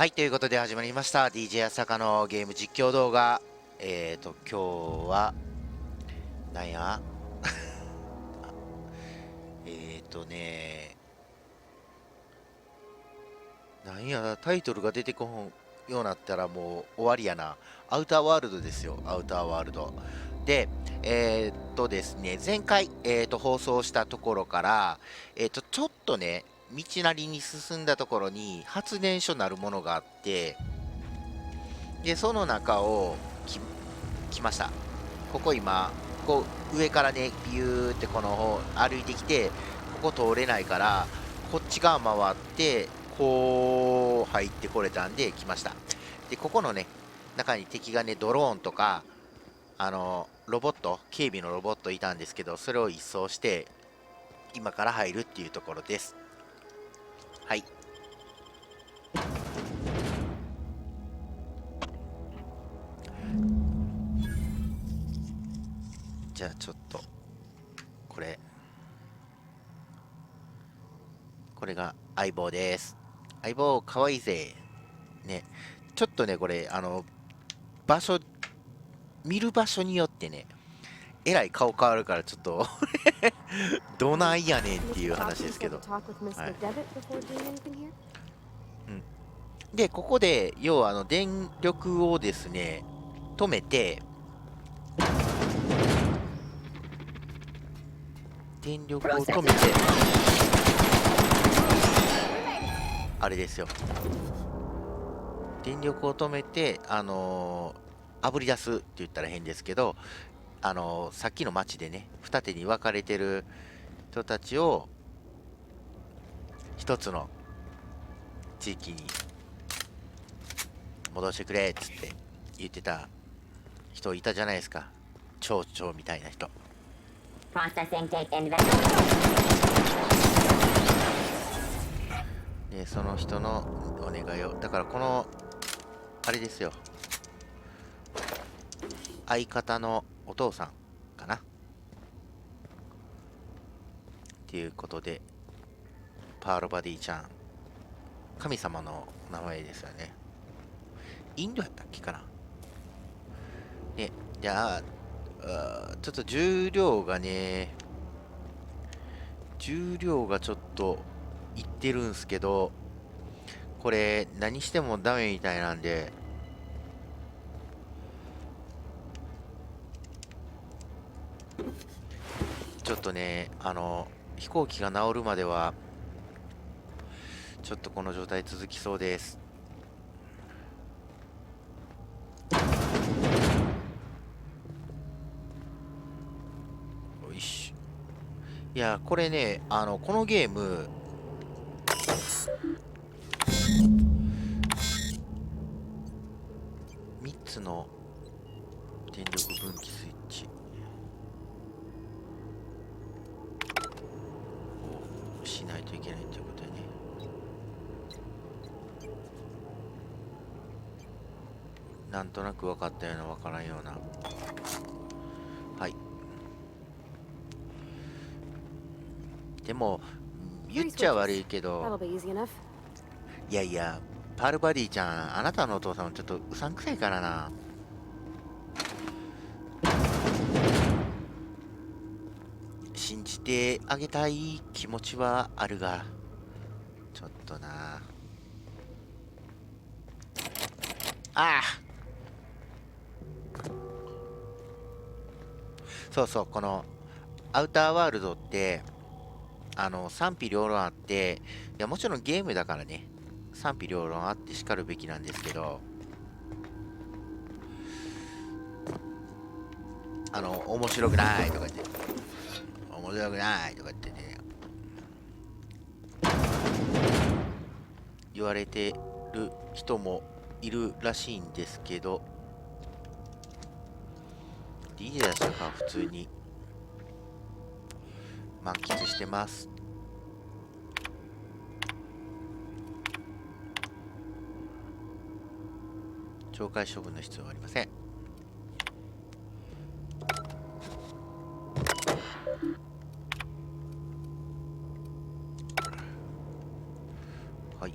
はい、ということで始まりました DJ 朝香のゲーム実況動画。今日はなんやなんやタイトルが出てこんようになったらもう終わりやな。アウターワールドですよ、アウターワールドで。ですね、前回、放送したところから、ちょっとね道なりに進んだところに発電所なるものがあって、でその中を来ました。ここ今ここ上からねビューってこの方歩いてきて、ここ通れないからこっち側回ってこう入ってこれたんで来ました。でここのね中に敵がねドローンとかロボット、警備のロボットいたんですけど、それを一掃して今から入るっていうところです。はい。じゃあちょっとこれが相棒です。相棒かわいいぜね。ちょっとねこれ場所見る場所によってねえらい顔変わるから、ちょっとどないやねんっていう話ですけど、はい。でここで要は電力をですね止めて、電力を止めてあれですよ、電力を止めて炙り出すって言ったら変ですけど、さっきの町でね二手に分かれてる人たちを一つの地域に戻してくれっつって言ってた人いたじゃないですか。町長みたいな人。でその人のお願いを、だからこのあれですよ、相方のお父さんかなっていうことで、パールバディちゃん、神様の名前ですよね。インドやったっけかな。ね、じゃあちょっと重量がちょっといってるんすけど、これ何してもダメみたいなんで、ちょっとね飛行機が治るまではちょっとこの状態続きそうです。よいしょ。いやこれねこのゲーム3つの電力分岐スイッチをしないといけないということでね。なんとなく分かったような分からんような。はい。でも言っちゃ悪いけど、いやいやパールバディちゃん、あなたのお父さんもちょっとうさんくさいからな。信じてあげたい気持ちはあるが、ちょっとなあ。そうそう、このアウターワールドって賛否両論あって、いやもちろんゲームだからね賛否両論あってしかるべきなんですけど、面白くないとか言って、面白くないとか言ってね言われてる人もいるらしいんですけど、 DJ だしたか普通に満喫してます。懲戒処分の必要はありません。はい。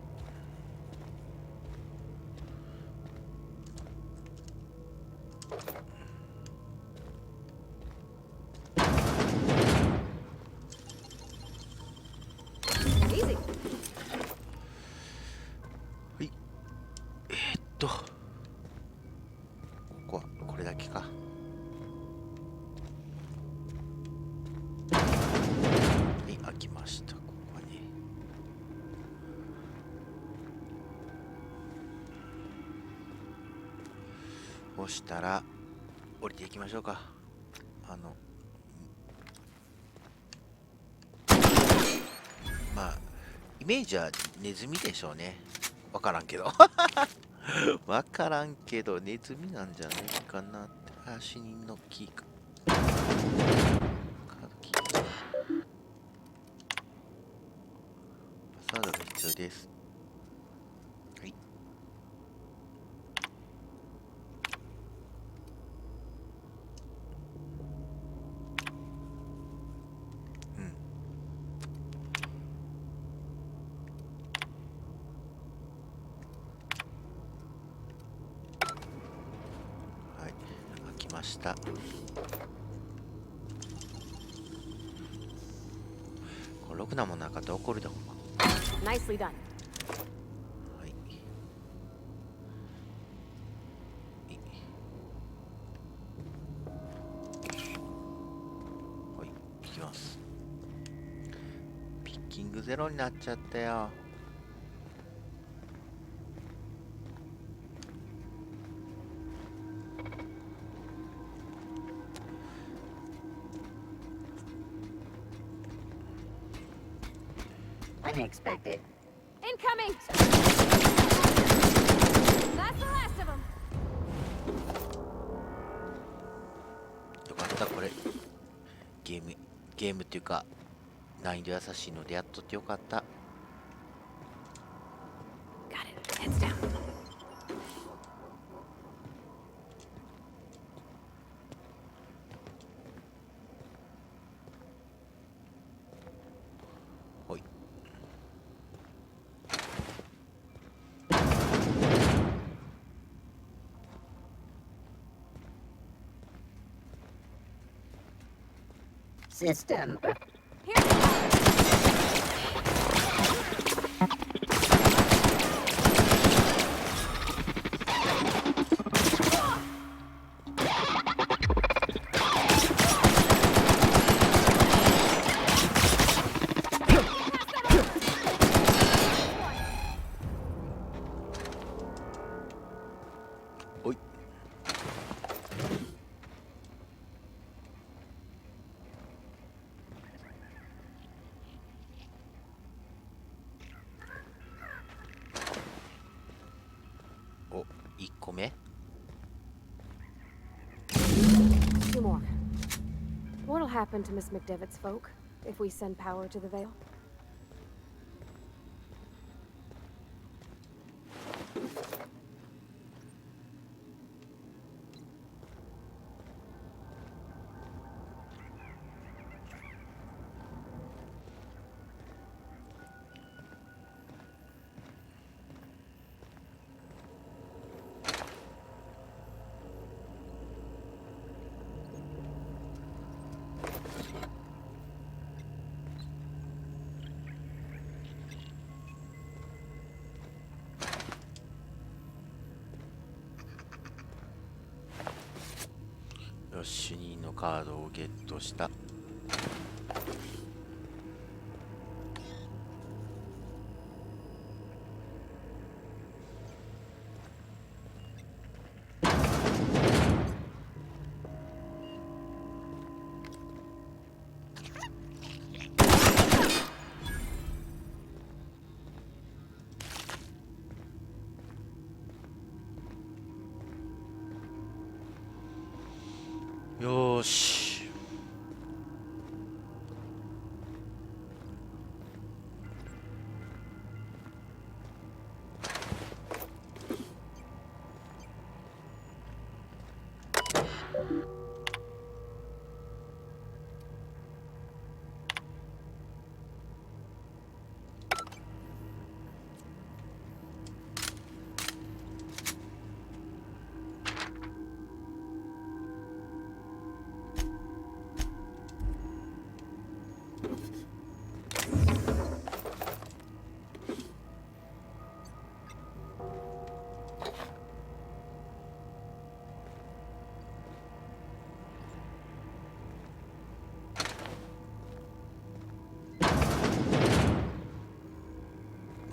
ここはこれだけか。開きました。ここね。押したら降りていきましょうか。まあイメージはネズミでしょうね。わからんけどわからんけどネズミなんじゃないかなって。死人のキーか。カードキー。パスワードが必要です。はい。ました。これろくなもんなかったら怒るでほんま。Nicely done. はい。はい、いきます。ピッキングゼロになっちゃったよ。Unexpected. Incoming! That's the last of them. よかった、これゲームっていうか難易度優しいのでやっとってよかった。 Got it. Heads down. ほい。System. Here. おい。お、1個目。 Two more. What'll happen to Miss McDevitt's folk if we send power to the Vale?よし、主任のカードをゲットした。よーし。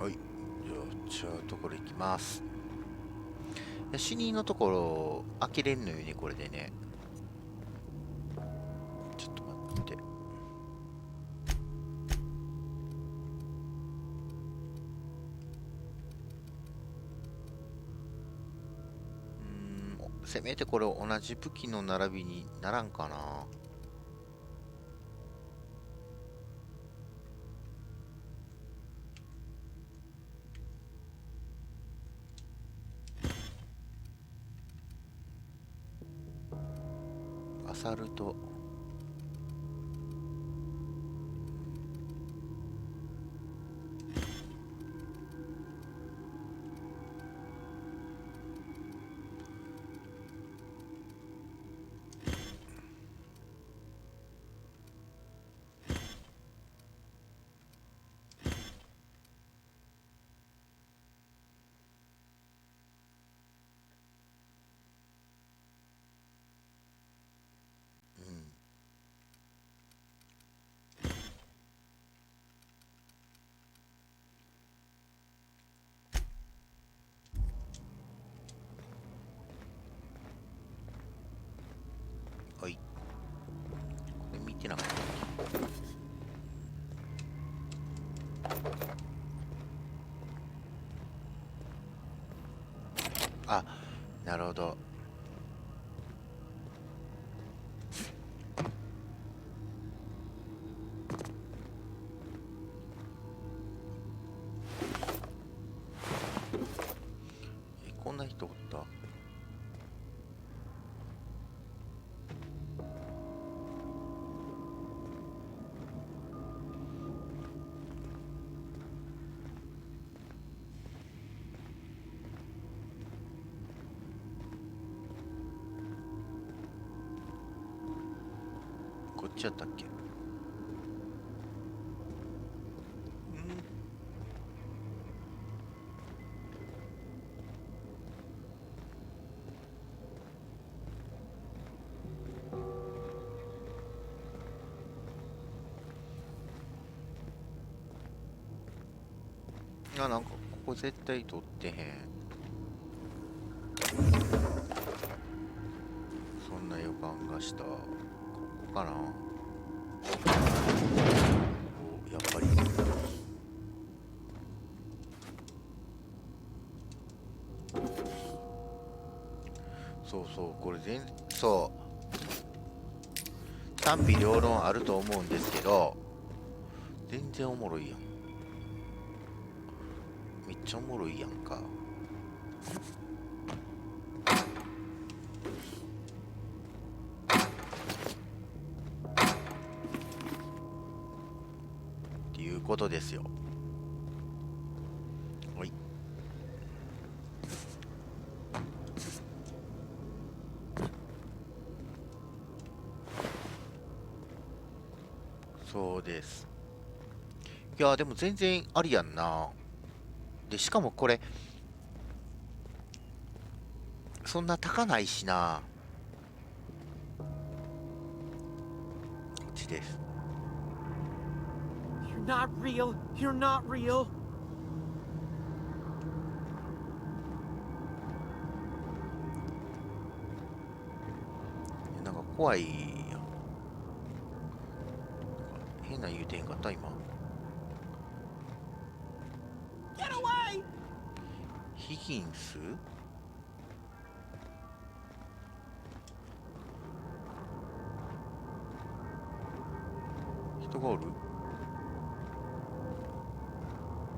はい、じゃあところ行きます。死人のところ開けれんのよね、これでね。ちょっと待って。せめてこれ同じ武器の並びにならんかな。アサルト。はい。これ見てなかった。あ、なるほど。こんな人おった？こっちやったっけ？なんかここ絶対取ってへん。そんな予感がした。ここかな。お、やっぱり。そうそう、これそう賛否両論あると思うんですけど、全然おもろいやん。めっちゃおもろいやんか。っていうことですよ。はい。そうです。いやでも全然ありやんな。でしかもこれそんな高ないしな。こっちです。 You're not real. You're not real. なんか怖いやん。変な言うてへんかった今。Get away! ヒギンス？人がおる？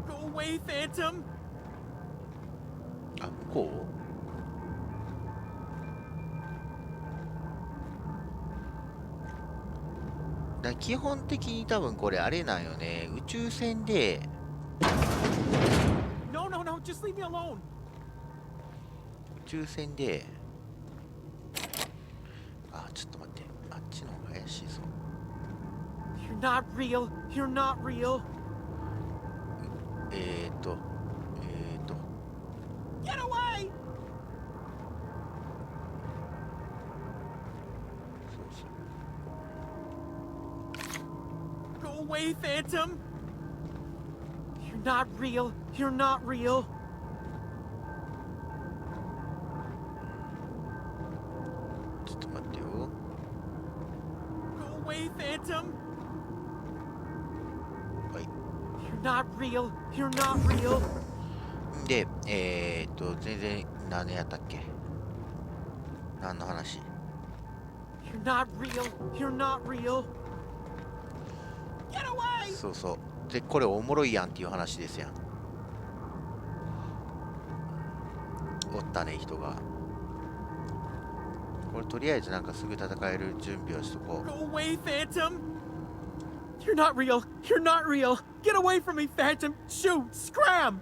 Go away, Phantom. あ、向こう？基本的に多分これあれなんよね。宇宙船で No, no, no. Just leave me alone. 宇宙船でちょっと待って、あっちの方が怪しいぞ。 You're not real. You're not real. Get away! そうそう。 Go away, Phantom. You're not real. You're not real. ちょっと待ってよ。 Go away, Phantom. はい。 You're not real. You're not real. で、全然何やったっけ？何の話？ You're not real. You're not real. Get away! そうそう。で、これおもろいやんっていう話ですやん。おったね、人が。これとりあえずなんかすぐ戦える準備をしとこう。 Go away, Phantom. You're not real. You're not real. Get away from me, Phantom. Shoot! Scram!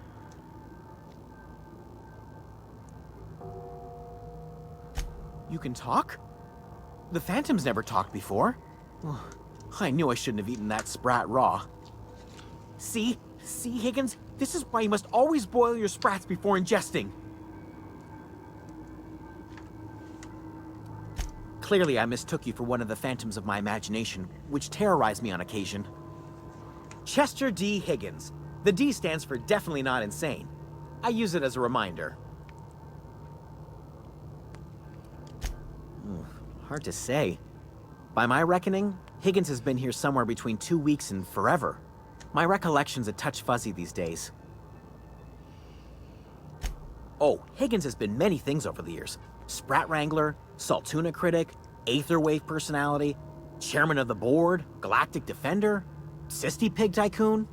You can talk? The Phantom's never talked before. I knew I shouldn't have eaten that sprat raw. See? See, Higgins? This is why you must always boil your sprats before ingesting. Clearly, I mistook you for one of the phantoms of my imagination, which terrorized me on occasion. Chester D. Higgins. The D stands for definitely not insane. I use it as a reminder. Hard to say. By my reckoning, Higgins has been here somewhere between 2 weeks and forever. My recollection's a touch fuzzy these days. Oh, Higgins has been many things over the years. Sprat Wrangler, Saltuna Critic, Aetherwave Personality, Chairman of the Board, Galactic Defender, Sisty Pig Tycoon.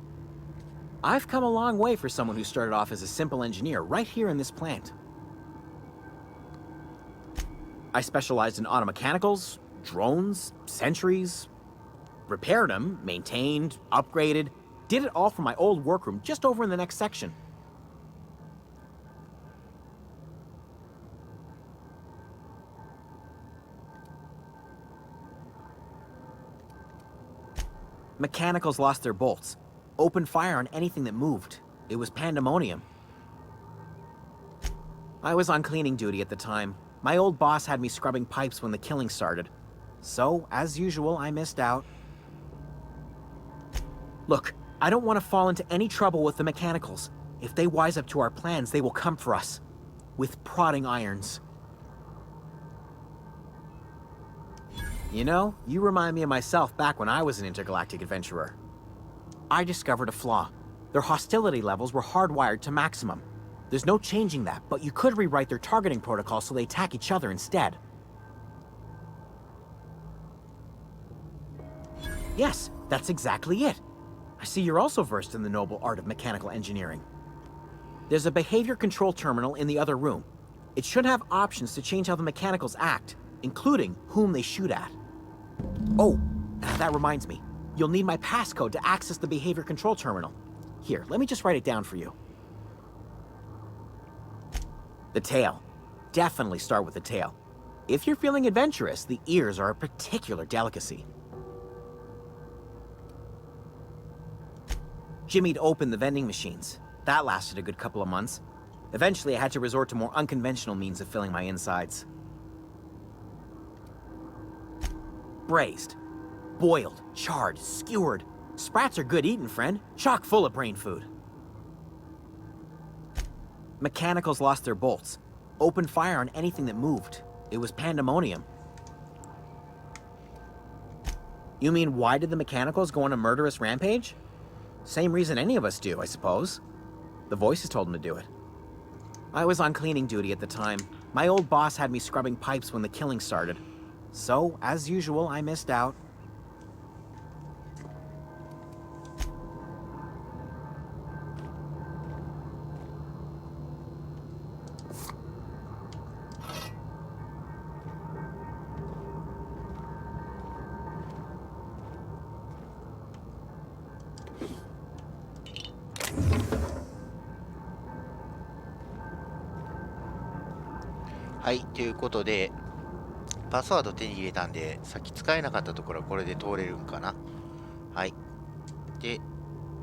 I've come a long way for someone who started off as a simple engineer right here in this plant. I specialized in automechanicals, drones, sentries, repaired them, maintained, upgraded, did it all from my old workroom just over in the next section. Mechanicals lost their bolts. Opened fire on anything that moved. It was pandemonium. I was on cleaning duty at the time. My old boss had me scrubbing pipes when the killing started. So, as usual, I missed out. Look, I don't want to fall into any trouble with the mechanicals. If they wise up to our plans, they will come for us. With prodding irons. You know, you remind me of myself back when I was an intergalactic adventurer. I discovered a flaw. Their hostility levels were hardwired to maximum. There's no changing that, but you could rewrite their targeting protocol so they attack each other instead. Yes, that's exactly it. I see you're also versed in the noble art of mechanical engineering. There's a behavior control terminal in the other room. It should have options to change how the mechanicals act, including whom they shoot at. Oh, that reminds me. You'll need my passcode to access the behavior control terminal. Here, let me just write it down for you. The tail. Definitely start with the tail. If you're feeling adventurous, the ears are a particular delicacy. Jimmy'd opened the vending machines. That lasted a good couple of months. Eventually, I had to resort to more unconventional means of filling my insides. Braised. Boiled, charred, skewered. Sprats are good eating, friend. Chock full of brain food. Mechanicals lost their bolts. Opened fire on anything that moved. It was pandemonium. You mean, why did the mechanicals go on a murderous rampage? Same reason any of us do, I suppose. The voices told them to do it. I was on cleaning duty at the time. My old boss had me scrubbing pipes when the killing started. So, as usual, I missed out.はい、ということで、パスワード手に入れたんで、さっき使えなかったところはこれで通れるんかな。はい。で、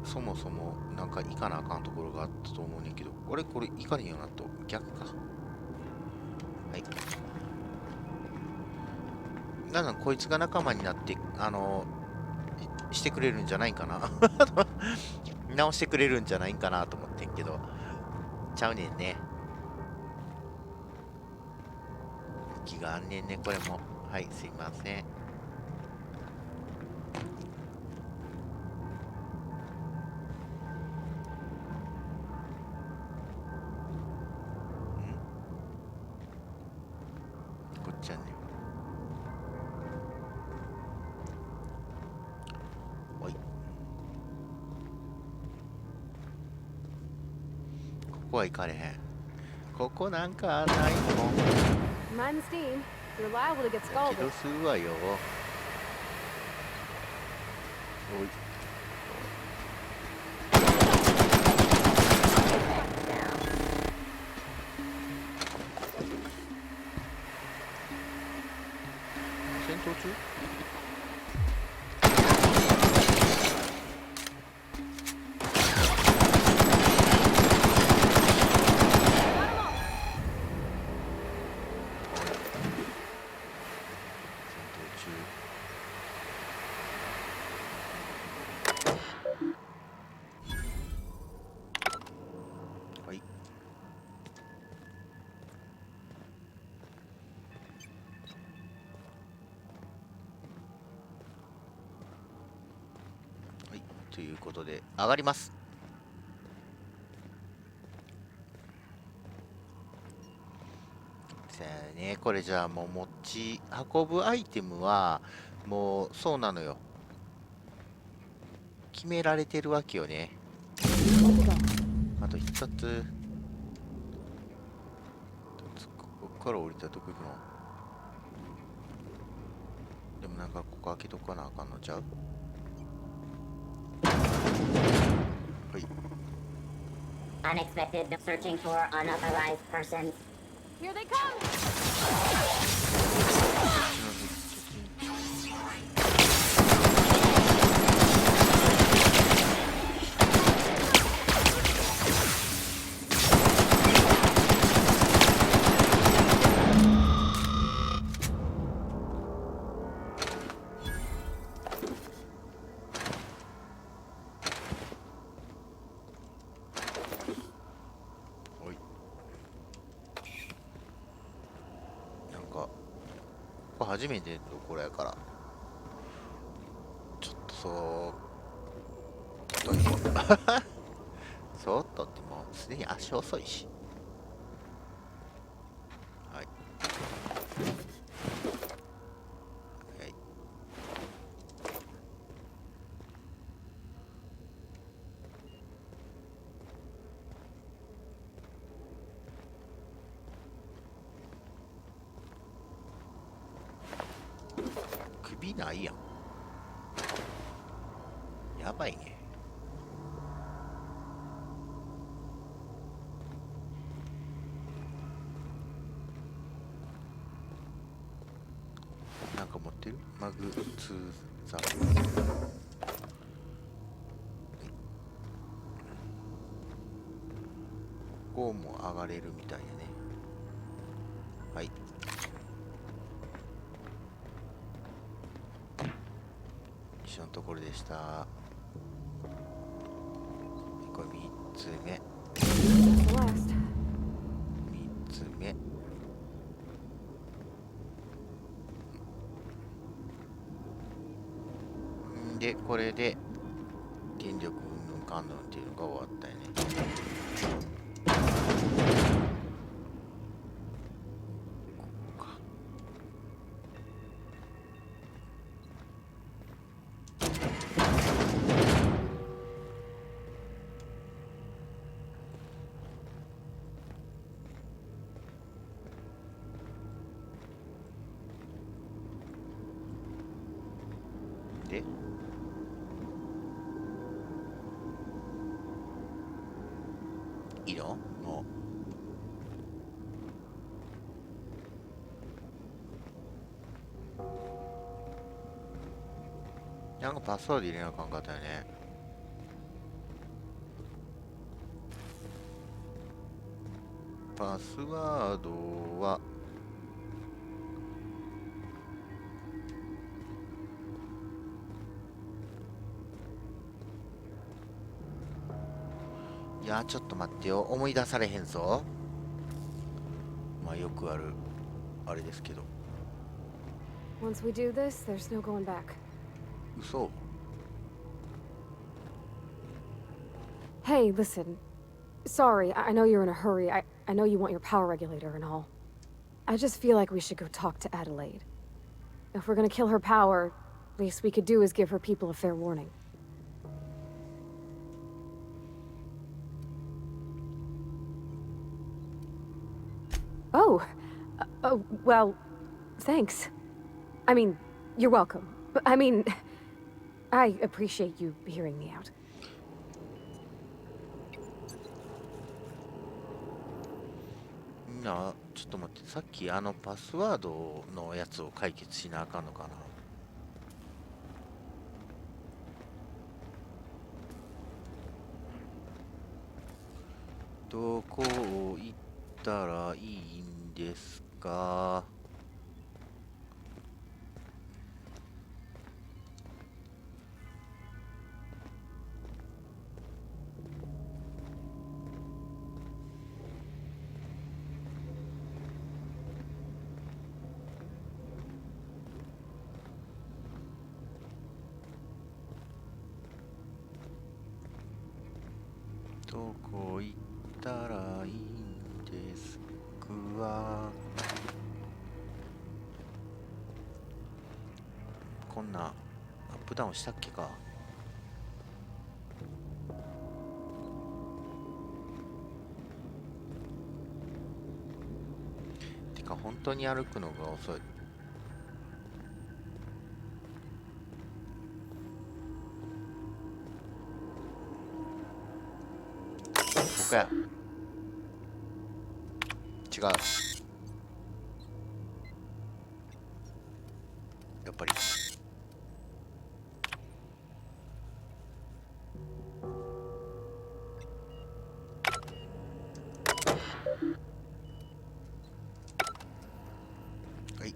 そもそもなんか行かなあかんところがあったと思うねんけど、これ行かねえよなと、逆か。はい。だんだんこいつが仲間になって、してくれるんじゃないかな直してくれるんじゃないかなと思ってんけど、ちゃうねんね。気があんねんね、これも。はい、すいません。こっちはね。おい。ここは行かれへん。ここなんかないもん。Mind the steam. You're liable to get 起 scalded. 動するわよ。おい。戦闘中？はい。はい、ということで上がります。さあね、これじゃあもう持ち運ぶアイテムはもうそうなのよ。決められてるわけよね。あと一つ。ここから降りたらどこ行くの？でもなんかここ開けとかなあかんのちゃう？はい。 Unexpected searching for unauthorized persons. Here they come! おい。なんかここ初めてのところやからちょっとちょっとそっとってもうすでに足遅いし。はい。はい。首ないやん。やばいね。なんか持ってる？マグツーザ。ここも上がれるみたいやね。はい。一緒のところでした。これ3つ目。 The last. 3つ目。んでこれで権力うんぬんかんぬんっていうのが終わったよね。ここか。でいいの？もうなんかパスワード入れなあかんかったよね。パスワードはやちょっと待ってよ、思い出されへんぞ。まあよくあるあれですけど。 Once we do this, there's no going back. 嘘。 Hey, listen. Sorry, I know you're in a hurry. I know you want your power regulator and all. I just feel like we should go talk to Adelaide. If we're gonna kill her power, least we could do is give her people a fair warning. Oh, well, thanks. I mean, you're welcome. But I mean, I appreciate you hearing me out. ちょっと待って、さっきパスワードのやつを解決しなあかんのかな。どこを行ったらいいんですか。どこ行ったらいいんですか。こんなアップダウンしたっけか。てか本当に歩くのが遅い。ここや。違う。やっぱり。はい。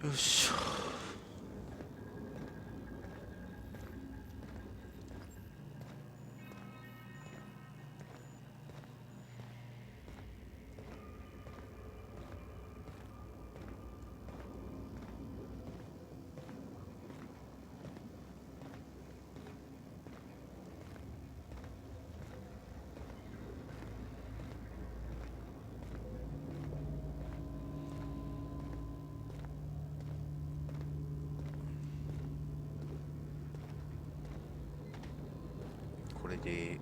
よいしょ。これで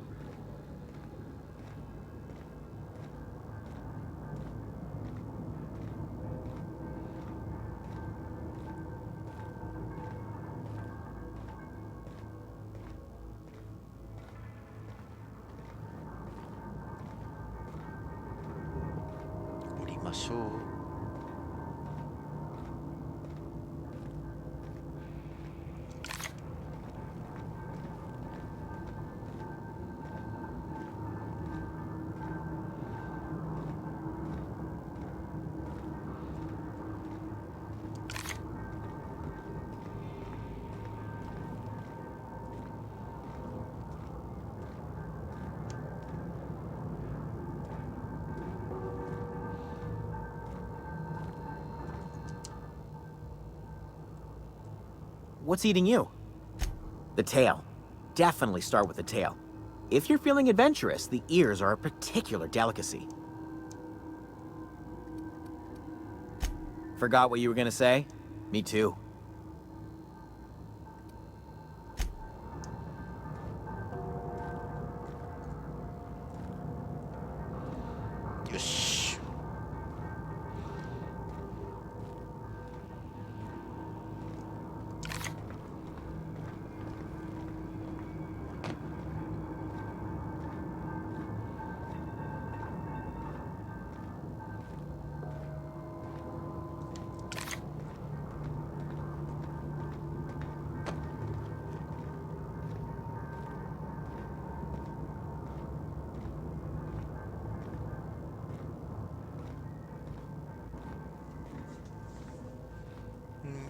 降りましょう。what's eating you? The tail. Definitely start with the tail. If you're feeling adventurous, the ears are a particular delicacy. Forgot what you were gonna say? Me too. Yosh.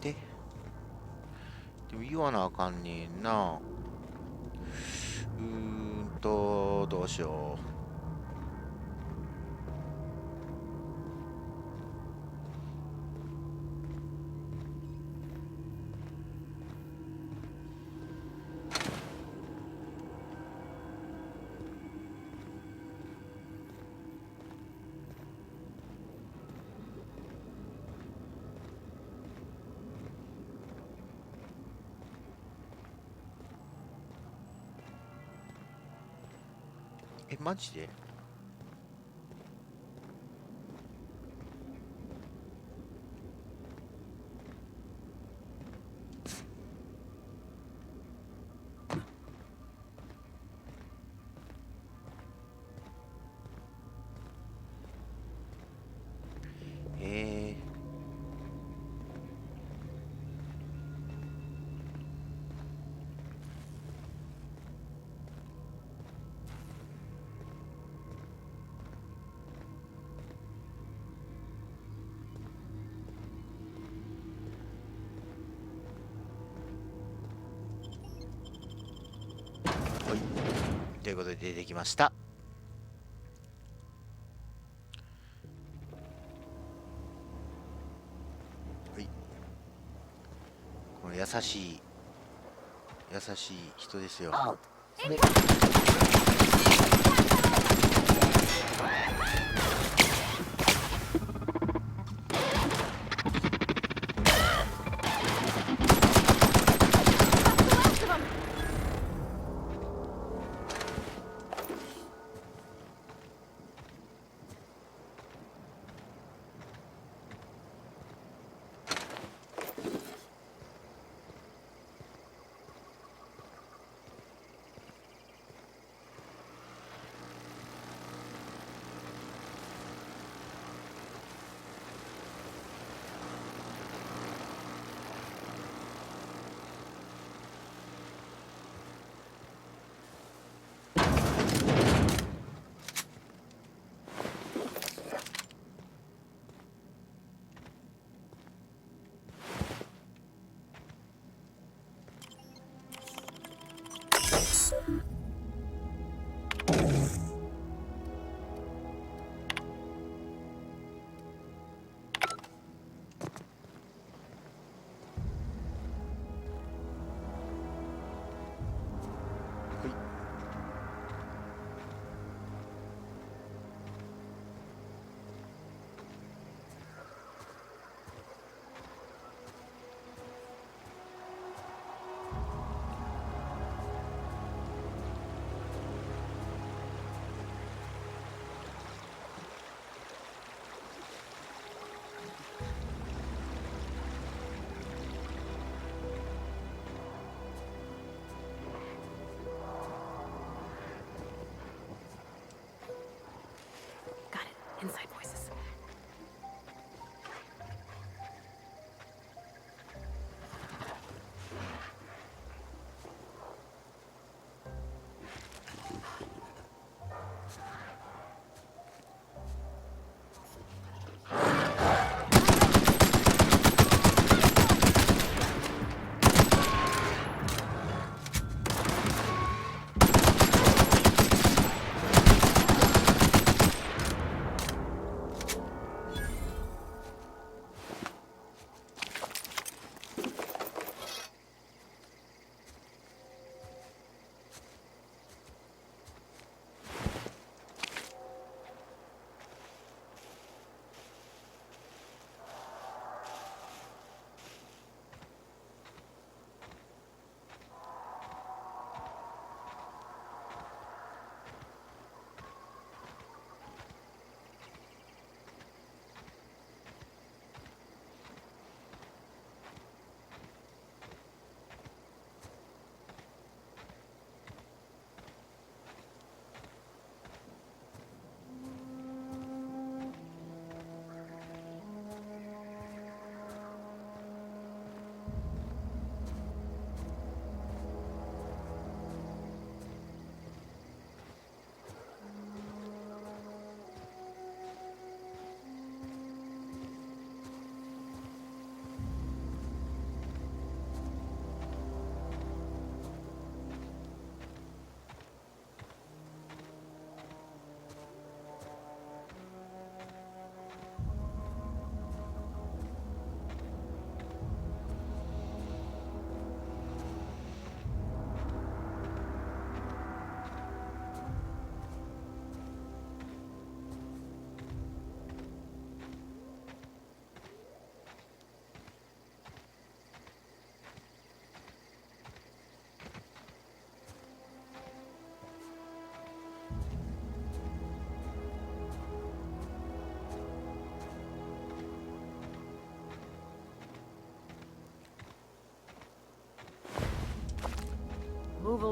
でも言わなあかんねんな。どうしよう。マジで？ということで出てきました。はい。この優しい人ですよ。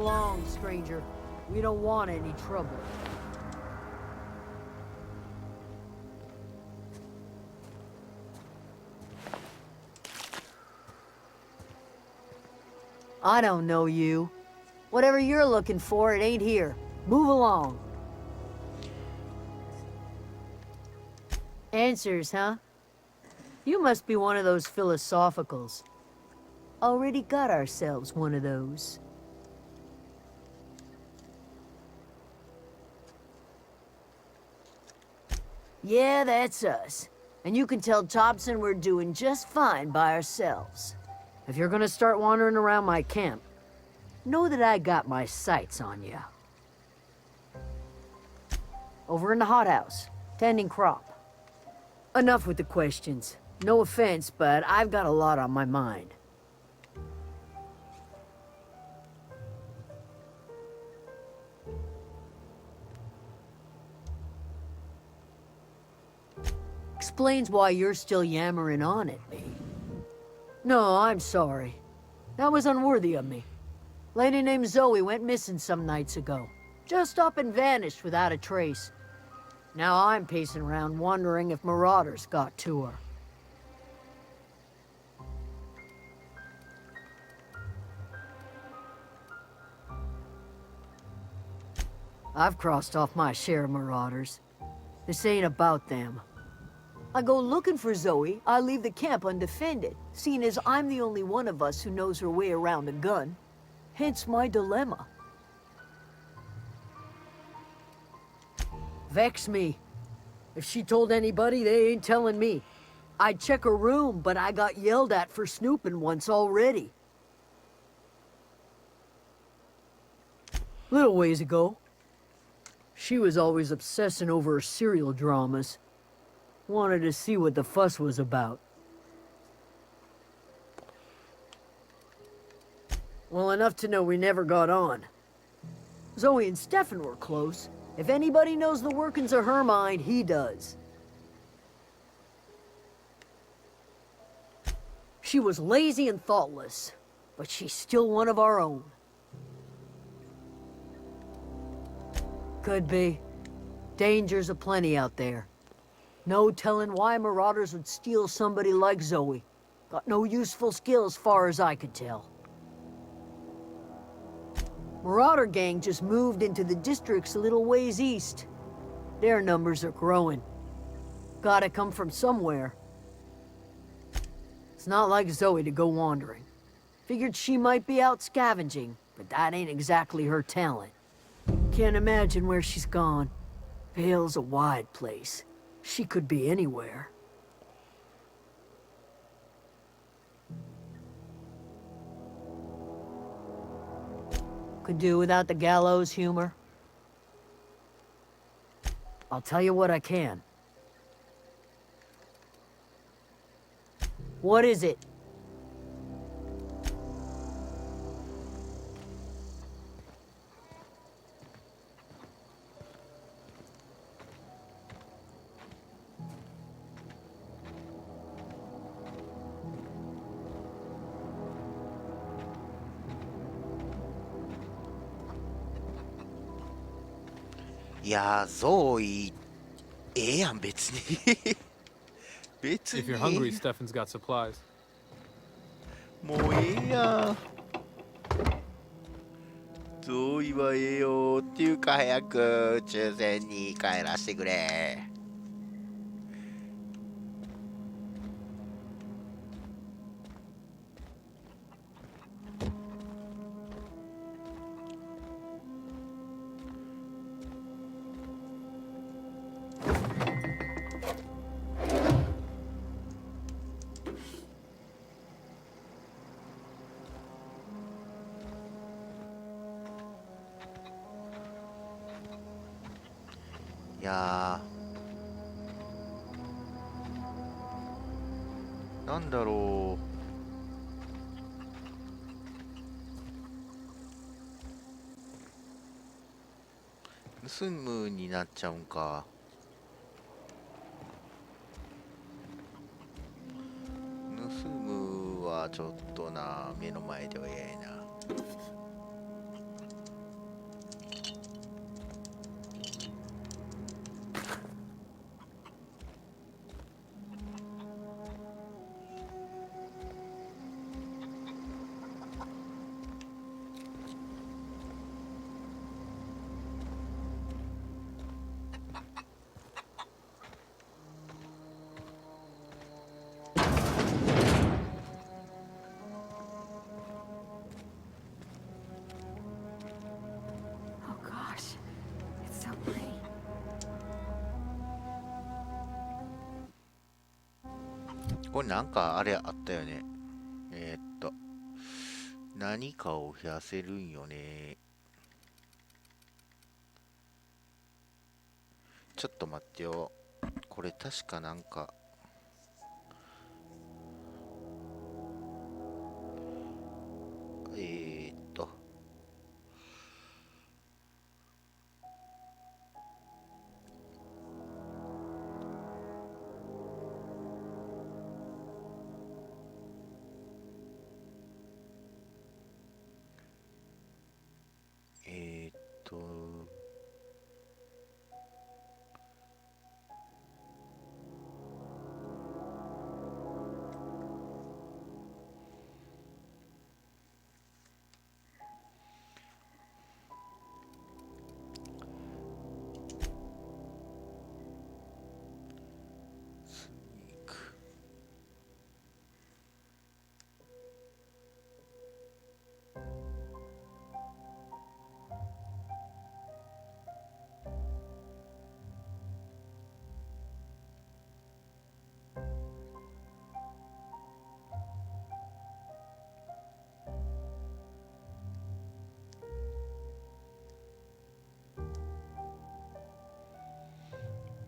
along, stranger. We don't want any trouble. I don't know you. Whatever you're looking for, it ain't here. Move along. Answers, huh? You must be one of those philosophicals. Already got ourselves one of those. Yeah, that's us. And you can tell Thompson we're doing just fine by ourselves. If you're gonna start wandering around my camp, know that I got my sights on you. Over in the hothouse, tending crop. Enough with the questions. No offense, but I've got a lot on my mind. Explains why you're still yammering on at me. No, I'm sorry. That was unworthy of me. Lady named Zoe went missing some nights ago. Just up and vanished without a trace. Now I'm pacing around wondering if marauders got to her. I've crossed off my share of marauders. This ain't about them. I go looking for Zoe, I leave the camp undefended, seeing as I'm the only one of us who knows her way around a gun. Hence my dilemma. Vex me. If she told anybody, they ain't telling me. I'd check her room, but I got yelled at for snooping once already. Little ways ago, she was always obsessing over her serial dramas. Wanted to see what the fuss was about. Well, enough to know we never got on. Zoe and Stefan were close. If anybody knows the workings of her mind, he does. She was lazy and thoughtless, but she's still one of our own. Could be. Dangers aplenty out there. No telling why marauders would steal somebody like Zoe. Got no useful skill as far as I could tell. Marauder gang just moved into the districts a little ways east. Their numbers are growing. Gotta come from somewhere. It's not like Zoe to go wandering. Figured she might be out scavenging, but that ain't exactly her talent. Can't imagine where she's gone. Vale's a wide place. She could be anywhere. Could do without the gallows humor. I'll tell you what I can. What is it?いやー、ゾーイ、ええやん、別に。別に。 If you're hungry, Stefan's got supplies. もうええやん。ゾーイはええよっていうか、早く宇宙船に帰らせてくれ。いやー、なんだろう。盗むになっちゃうんか。盗むはちょっとな、目の前では嫌やな。これなんかあれあったよね。何かを増やせるんよね。ちょっと待ってよ。これ確かなんかえーっとえーっとスニーク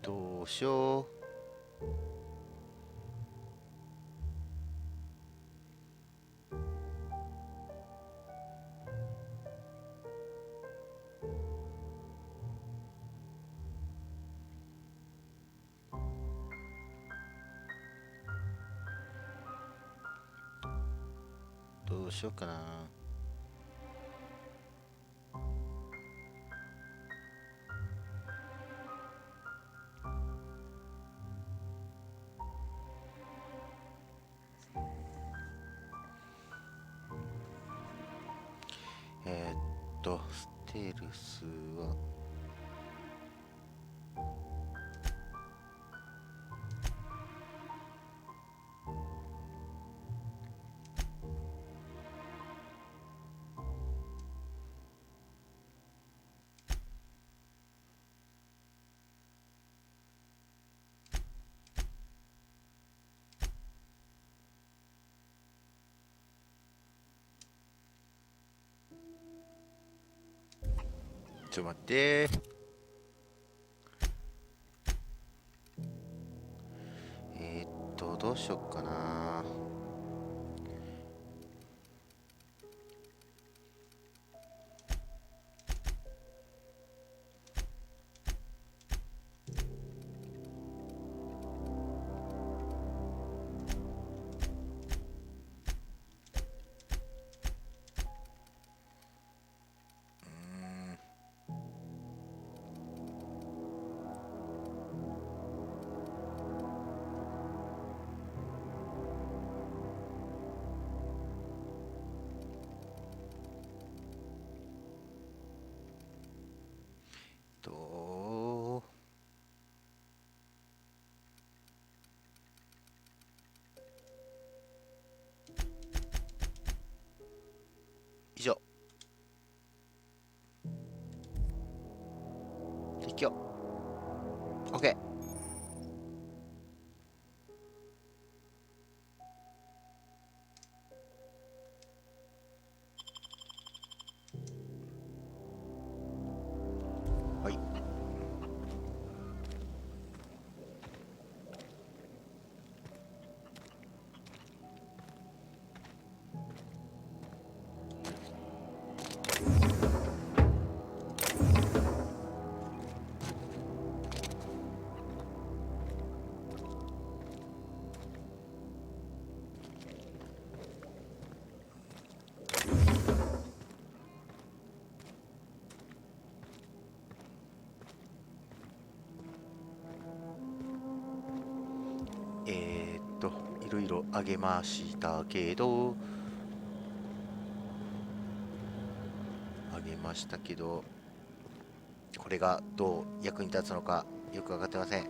どうしよう。どうしようかな。ステルスはちょっと待って。どうしよっかな。と以上。適用 OK。はい。いろいろあげましたけど、これがどう役に立つのかよく分かってません。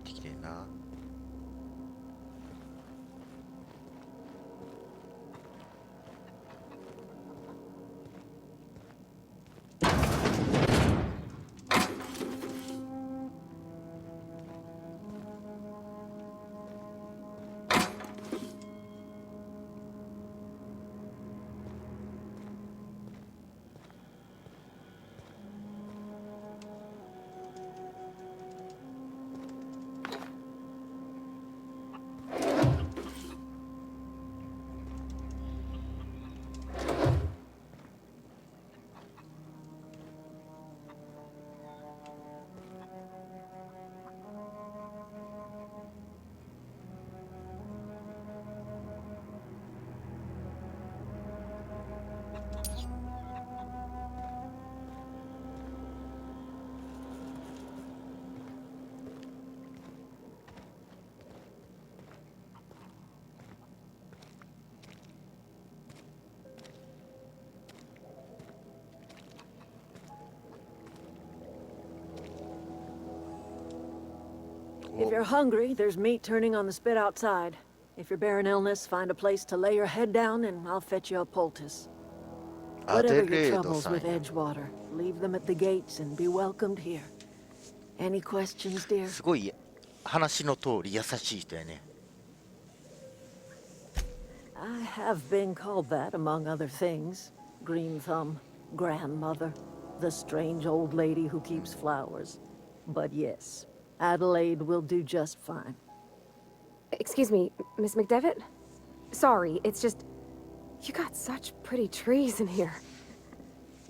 ってきてんな。If you're hungry, there's meat turning on the spit outside. If you're bearing illness, find a place to lay your head down and I'll fetch you a poultice. Whatever your troubles with Edgewater, leave them at the gates and be welcomed here. Any questions, dear? すごい話の通り優しい人やね。I have been called that among other things. Green Thumb, grandmother, the strange old lady who keeps flowers. But yes, Adelaide will do just fine. Excuse me, Miss McDevitt? Sorry, it's just... You got such pretty trees in here.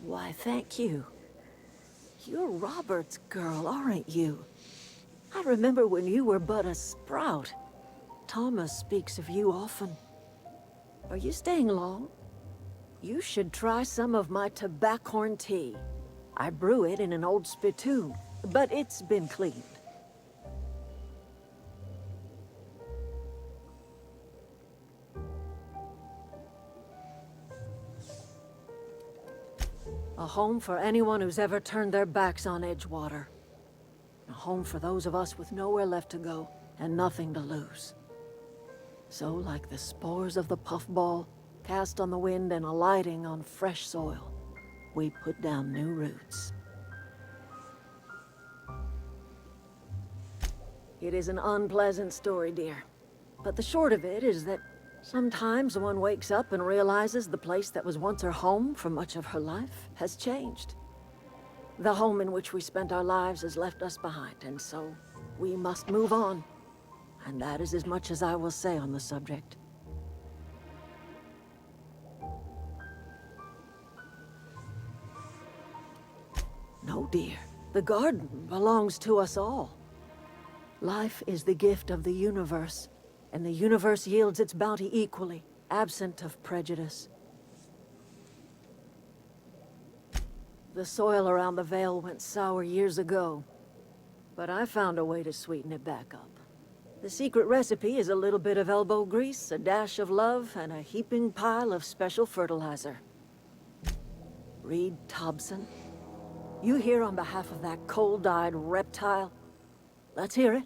Why, thank you. You're Robert's girl, aren't you? I remember when you were but a sprout. Thomas speaks of you often. Are you staying long? You should try some of my tobaccorn tea. I brew it in an old spittoon, but it's been cleaned. A home for anyone who's ever turned their backs on Edgewater. A home for those of us with nowhere left to go and nothing to lose. So, like the spores of the puffball, cast on the wind and alighting on fresh soil, we put down new roots. It is an unpleasant story, dear. But the short of it is that sometimes one wakes up and realizes the place that was once her home for much of her life has changed. The home in which we spent our lives has left us behind, and so we must move on. And that is as much as I will say on the subject. No, dear. The garden belongs to us all. Life is the gift of the universe, and the universe yields its bounty equally, absent of prejudice. The soil around the Vale went sour years ago, but I found a way to sweeten it back up. The secret recipe is a little bit of elbow grease, a dash of love, and a heaping pile of special fertilizer. Reed Thompson, you here on behalf of that cold-eyed reptile? Let's hear it.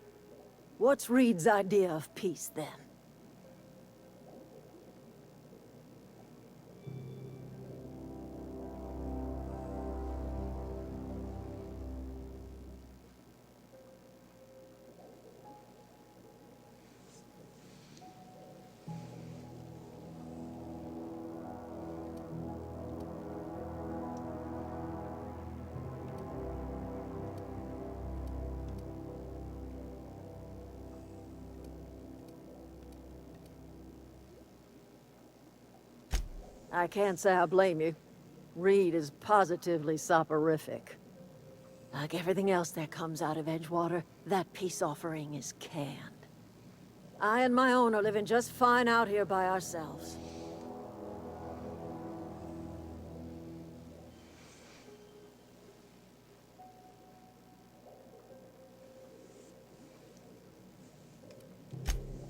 What's Reed's idea of peace, then? I can't say I blame you. Reed is positively soporific. Like everything else that comes out of Edgewater, that peace offering is canned. I and my own are living just fine out here by ourselves.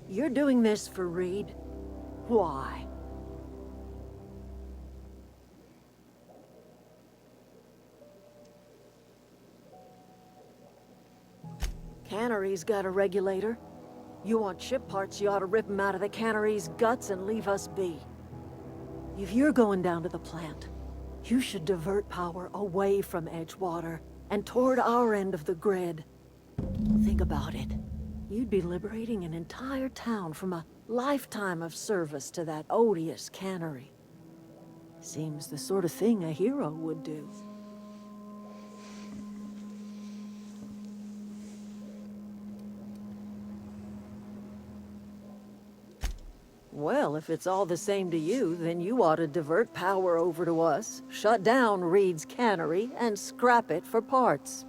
You're doing this for Reed? Why? cannery's got a regulator. You want ship parts, you ought to rip them out of the cannery's guts and leave us be. If you're going down to the plant, you should divert power away from Edgewater and toward our end of the grid. Think about it. You'd be liberating an entire town from a lifetime of service to that odious cannery. Seems the sort of thing a hero would do. Well, if it's all the same to you, then you ought to divert power over to us, shut down Reed's cannery, and scrap it for parts.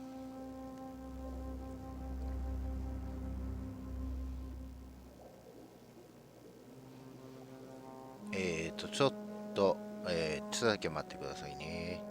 ちょっと、ちょっとだけ待ってくださいね。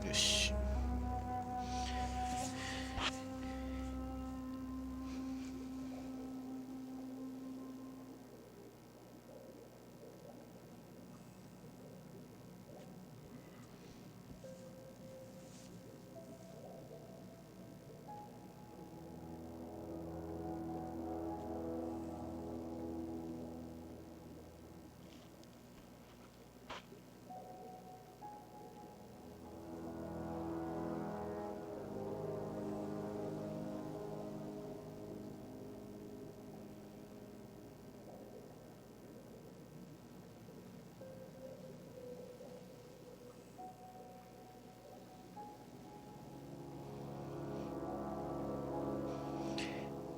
よし。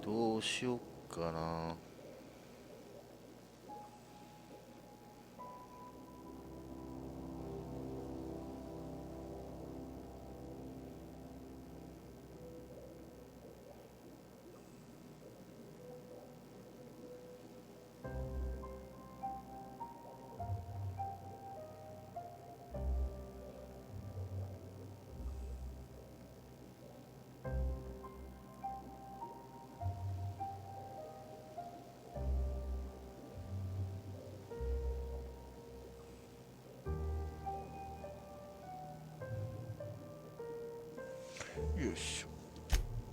どうしよっかな。よいしょ。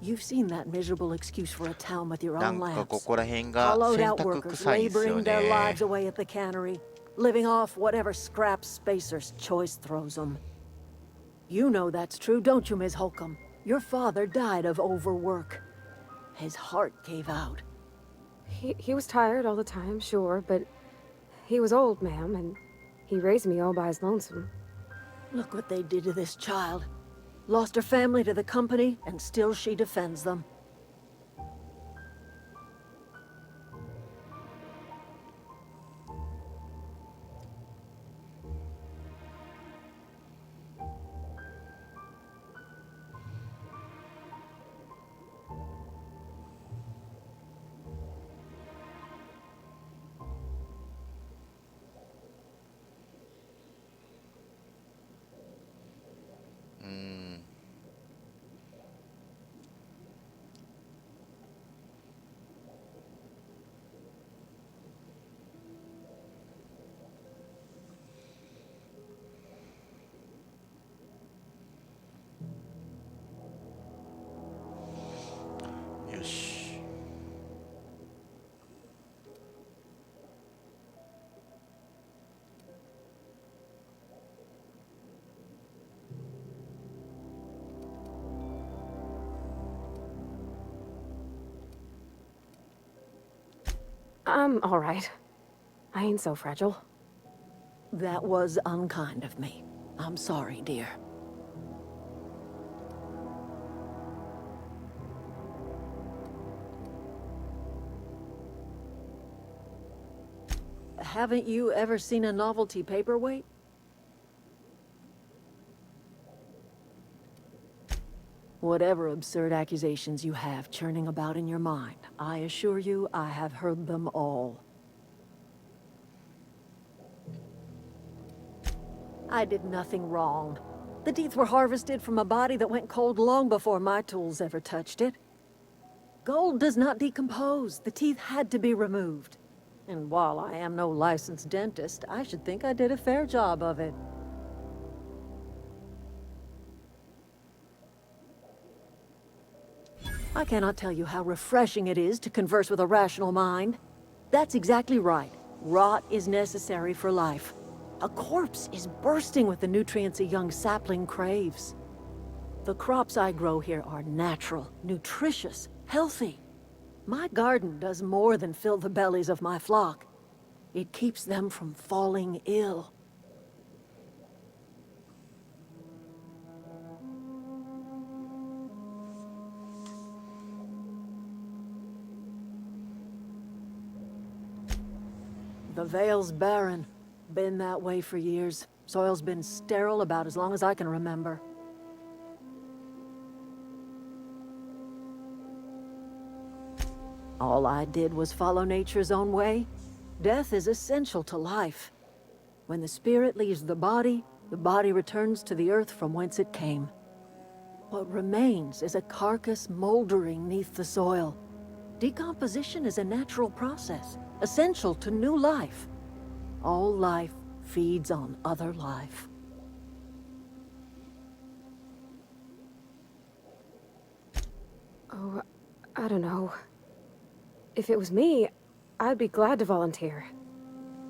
You've seen that miserable excuse for a town with your な own んか lamps. ここら辺が Hollowed 選 out 択 workers 臭いんですよ laboring their ね。 lives away at the cannery, living off whatever scrap spacer's choice throws them. You know that's true, don't you, Ms. Holcomb? Your father died of overwork. His heart gave out. He was tired all the time, sure, but he was old, ma'am, and he raised me all by his lonesome. Look what they did to this child. Lost her family to the company, and still she defends them. I'm all right. I ain't so fragile. That was unkind of me. I'm sorry, dear. Haven't you ever seen a novelty paperweight? Whatever absurd accusations you have churning about in your mind, I assure you I have heard them all. I did nothing wrong. The teeth were harvested from a body that went cold long before my tools ever touched it. Gold does not decompose. The teeth had to be removed. And while I am no licensed dentist, I should think I did a fair job of it. I cannot tell you how refreshing it is to converse with a rational mind. That's exactly right. Rot is necessary for life. A corpse is bursting with the nutrients a young sapling craves. The crops I grow here are natural, nutritious, healthy. My garden does more than fill the bellies of my flock. It keeps them from falling ill. The Vale's barren. Been that way for years. Soil's been sterile about as long as I can remember. All I did was follow nature's own way. Death is essential to life. When the spirit leaves the body returns to the earth from whence it came. What remains is a carcass moldering neath the soil. Decomposition is a natural process, essential to new life. All life feeds on other life. Oh, I don't know. If it was me, I'd be glad to volunteer.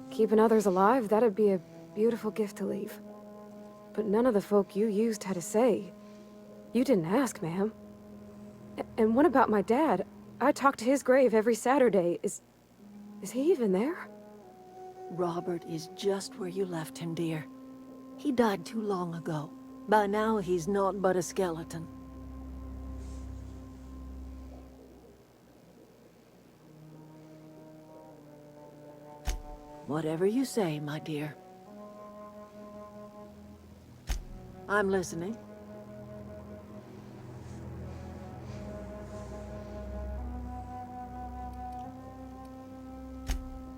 Keeping others alive, that'd be a beautiful gift to leave. But none of the folk you used had a say. You didn't ask, ma'am. And what about my dad? I talk to his grave every Saturday. Is he even there? Robert is just where you left him, dear. He died too long ago. By now, he's naught but a skeleton. Whatever you say, my dear. I'm listening.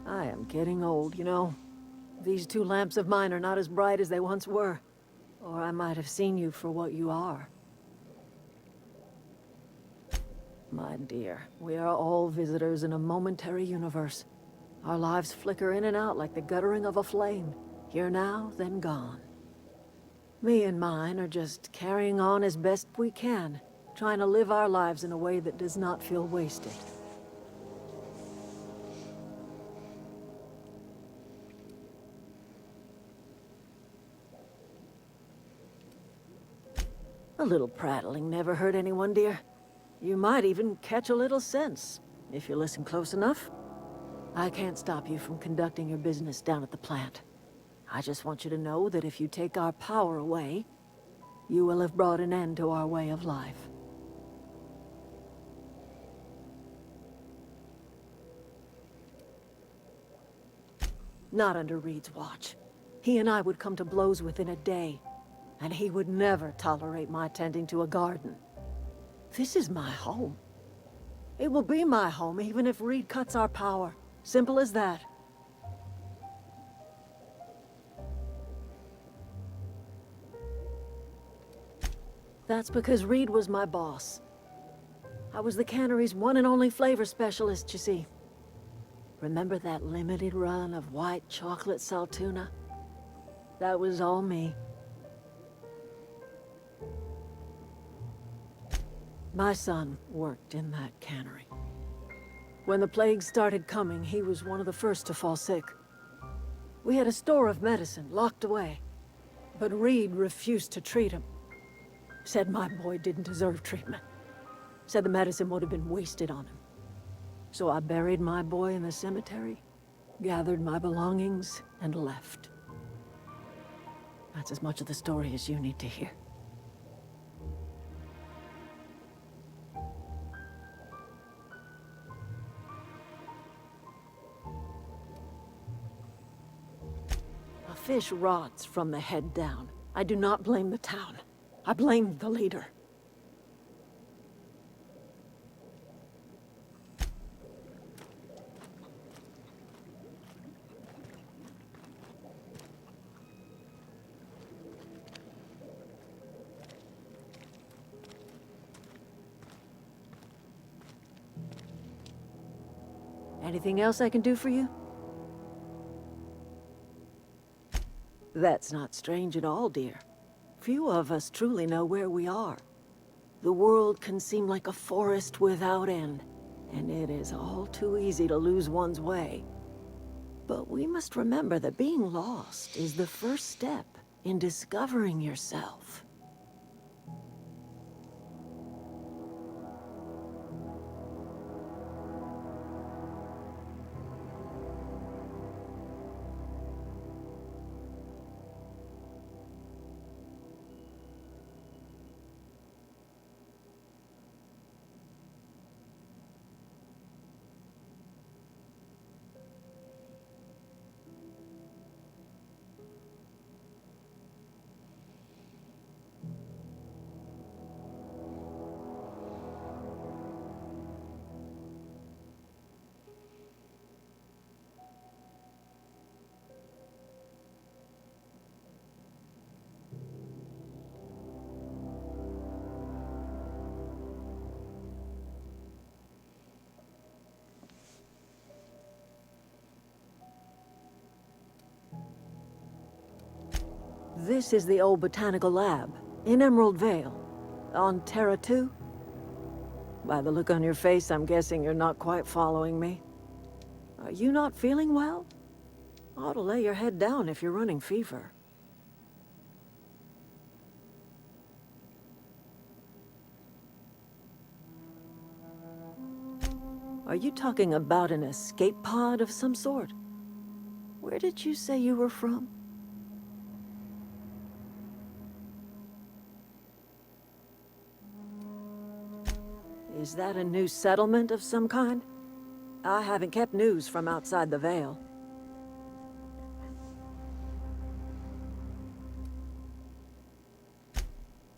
I am getting old, you know. These two lamps of mine are not as bright as they once were. Or I might have seen you for what you are. My dear, we are all visitors in a momentary universe. Our lives flicker in and out like the guttering of a flame. Here now, then gone. Me and mine are just carrying on as best we can, trying to live our lives in a way that does not feel wasted. A little prattling never hurt anyone, dear. You might even catch a little sense, if you listen close enough. I can't stop you from conducting your business down at the plant. I just want you to know that if you take our power away, you will have brought an end to our way of life. Not under Reed's watch. He and I would come to blows within a day, and he would never tolerate my tending to a garden. This is my home. It will be my home even if Reed cuts our power. Simple as that. That's because Reed was my boss. I was the cannery's one and only flavor specialist, you see. Remember that limited run of white chocolate saltuna? That was all me. My son worked in that cannery. When the plague started coming, he was one of the first to fall sick. We had a store of medicine locked away, but Reed refused to treat him. Said my boy didn't deserve treatment. Said the medicine would have been wasted on him. So I buried my boy in the cemetery, gathered my belongings, and left. That's as much of the story as you need to hear. A fish rots from the head down. I do not blame the town. I blame the leader. Anything else I can do for you? That's not strange at all, dear. Few of us truly know where we are. The world can seem like a forest without end, and it is all too easy to lose one's way. But we must remember that being lost is the first step in discovering yourself. This is the old botanical lab, in Emerald Vale, on Terra 2. By the look on your face, I'm guessing you're not quite following me. Are you not feeling well? Ought to lay your head down if you're running fever. Are you talking about an escape pod of some sort? Where did you say you were from? Is that a new settlement of some kind? I haven't kept news from outside the Vale.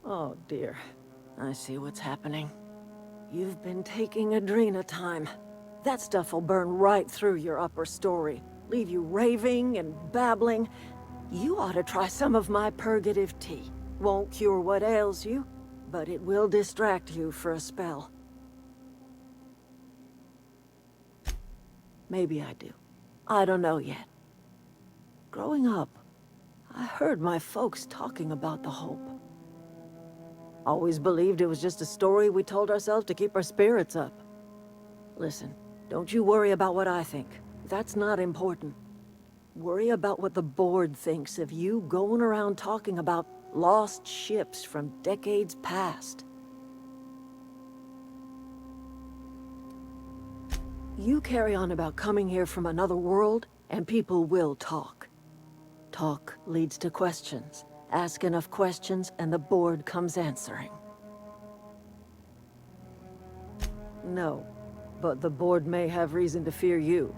Oh dear, I see what's happening. You've been taking Adrena time. That stuff will burn right through your upper story, leave you raving and babbling. You ought to try some of my purgative tea. Won't cure what ails you, but it will distract you for a spell. Maybe I do. I don't know yet. Growing up, I heard my folks talking about the hope. Always believed it was just a story we told ourselves to keep our spirits up. Listen, don't you worry about what I think. That's not important. Worry about what the board thinks of you going around talking about lost ships from decades past. You carry on about coming here from another world, and people will talk. Talk leads to questions. Ask enough questions, and the board comes answering. No, but the board may have reason to fear you.